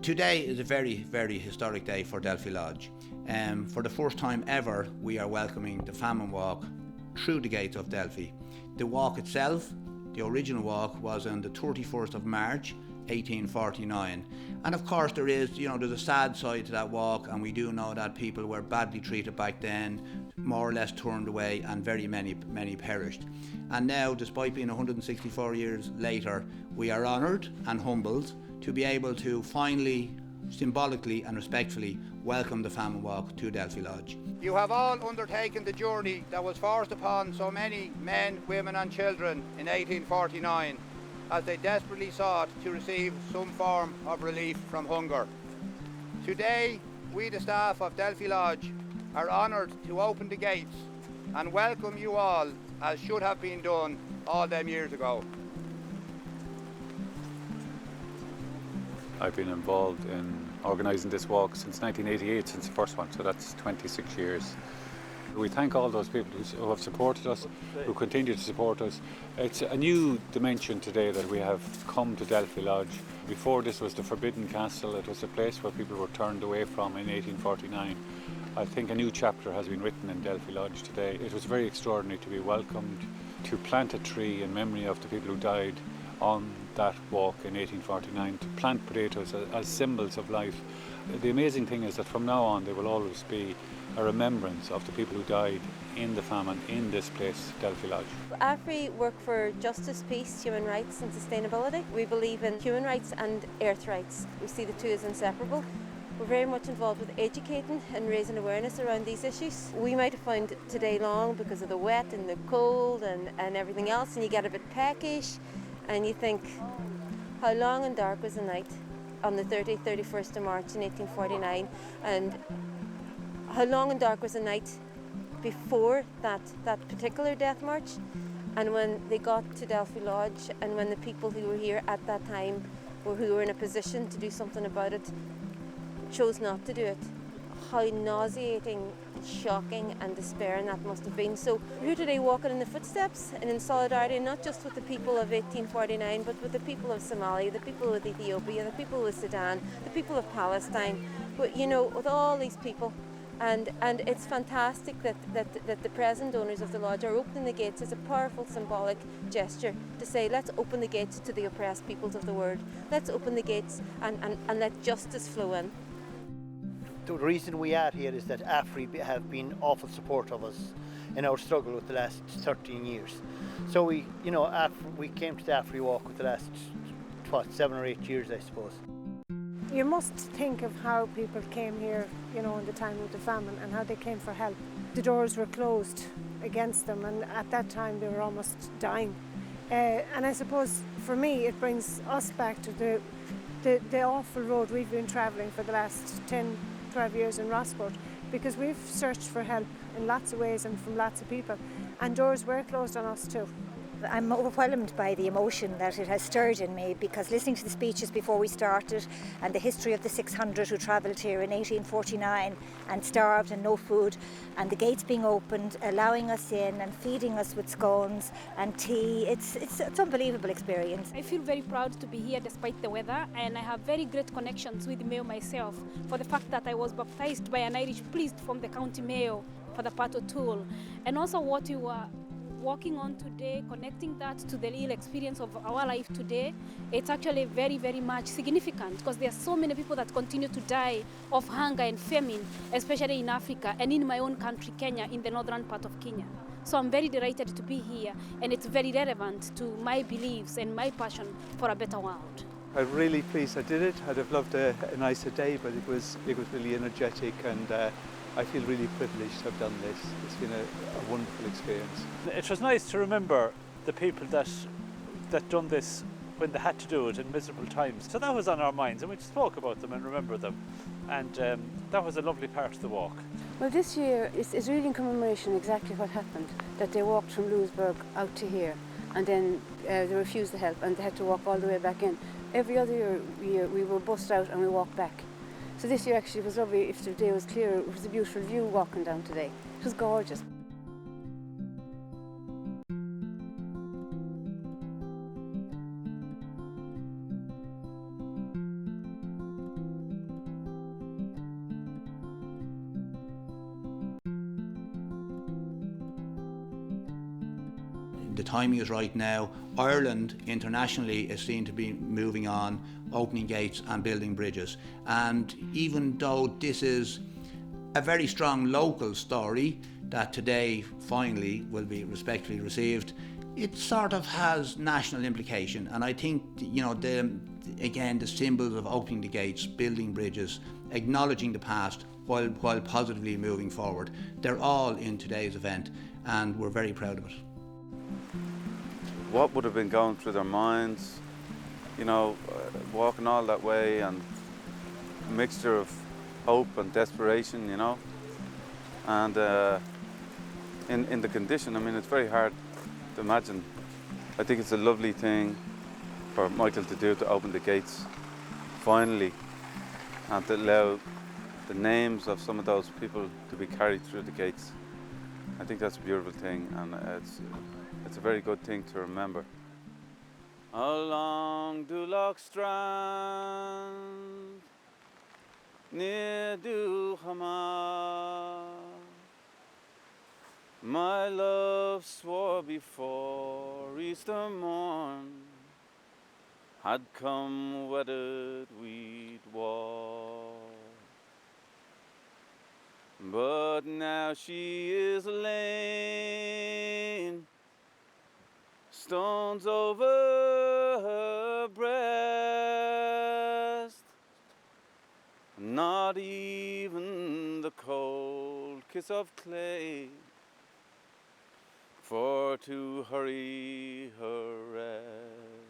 Today is a very, very historic day for Delphi Lodge. For the first time ever, we are welcoming the Famine Walk through the gates of Delphi. The walk itself, the original walk, was on the 31st of March 1849. And of course there's a sad side to that walk, and we do know that people were badly treated back then, more or less turned away, and very many perished. And now, despite being 164 years later, we are honoured and humbled to be able to finally, symbolically and respectfully welcome the Famine Walk to Delphi Lodge. You have all undertaken the journey that was forced upon so many men, women and children in 1849 as they desperately sought to receive some form of relief from hunger. Today, we, the staff of Delphi Lodge, are honoured to open the gates and welcome you all as should have been done all them years ago. I've been involved in organising this walk since 1988, since the first one, so that's 26 years. We thank all those people who have supported us, who continue to support us. It's a new dimension today that we have come to Delphi Lodge. Before, this was the Forbidden Castle. It was a place where people were turned away from in 1849. I think a new chapter has been written in Delphi Lodge today. It was very extraordinary to be welcomed, to plant a tree in memory of the people who died on that walk in 1849, to plant potatoes as symbols of life. The amazing thing is that from now on there will always be a remembrance of the people who died in the famine in this place, Delphi Lodge. AFRI work for justice, peace, human rights and sustainability. We believe in human rights and earth rights. We see the two as inseparable. We're very much involved with educating and raising awareness around these issues. We might have found today long because of the wet and the cold and everything else, and you get a bit peckish and you think, how long and dark was the night on the 31st of March in 1849, and how long and dark was the night before that particular death march. And when they got to Delphi Lodge, and when the people who were here at that time, or who were in a position to do something about it, chose not to do it, how nauseating, shocking and despairing that must have been. So we're here today walking in the footsteps and in solidarity, not just with the people of 1849, but with the people of Somalia, the people of Ethiopia, the people of Sudan, the people of Palestine, but, with all these people. And it's fantastic that the present owners of the lodge are opening the gates as a powerful symbolic gesture to say, let's open the gates to the oppressed peoples of the world. Let's open the gates and let justice flow in. The reason we are here is that AFRI have been awful support of us in our struggle with the last 13 years. So we came to the AFRI walk with the last 7 or 8 years, I suppose. You must think of how people came here, in the time of the famine, and how they came for help. The doors were closed against them, and at that time they were almost dying. And I suppose for me it brings us back to the awful road we've been travelling for the last 10-12 years in Rossport, because we've searched for help in lots of ways and from lots of people, and doors were closed on us too. I'm overwhelmed by the emotion that it has stirred in me, because listening to the speeches before we started and the history of the 600 who travelled here in 1849 and starved and no food, and the gates being opened, allowing us in and feeding us with scones and tea, it's an unbelievable experience. I feel very proud to be here despite the weather, and I have very great connections with Mayo myself, for the fact that I was baptised by an Irish priest from the County Mayo for the Part O'Toole, and also what you are working on today, connecting that to the real experience of our life today, it's actually very, very much significant, because there are so many people that continue to die of hunger and famine, especially in Africa and in my own country, Kenya, in the northern part of Kenya. So I'm very delighted to be here, and it's very relevant to my beliefs and my passion for a better world. I'm really pleased I did it. I'd have loved a nicer day, but it was really energetic, and I feel really privileged to have done this. It's been a wonderful experience. It was nice to remember the people that done this when they had to do it in miserable times. So that was on our minds, and we spoke about them and remember them. And that was a lovely part of the walk. Well, this year is really in commemoration exactly what happened, that they walked from Louisburg out to here, and then they refused the help and they had to walk all the way back in. Every other year we were bussed out and we walked back. So this year actually was lovely. If the day was clear, it was a beautiful view walking down today. It was gorgeous. the timing is right now. Ireland internationally is seen to be moving on, opening gates and building bridges. And even though this is a very strong local story that today finally will be respectfully received, it sort of has national implication. And I think, you know, the symbols of opening the gates, building bridges, acknowledging the past while positively moving forward, they're all in today's event, and we're very proud of it. What would have been going through their minds, you know, walking all that way, and a mixture of hope and desperation, you know, and in the condition, I mean, it's very hard to imagine. I think it's a lovely thing for Michael to do, to open the gates finally, and to allow the names of some of those people to be carried through the gates. I think that's a beautiful thing, and it's a very good thing to remember. Along Duloc Strand, near Duhamel, my love swore before Easter morn had come wedded we'd walk. But now she is lain, stones over her breast, not even the cold kiss of clay for to hurry her rest.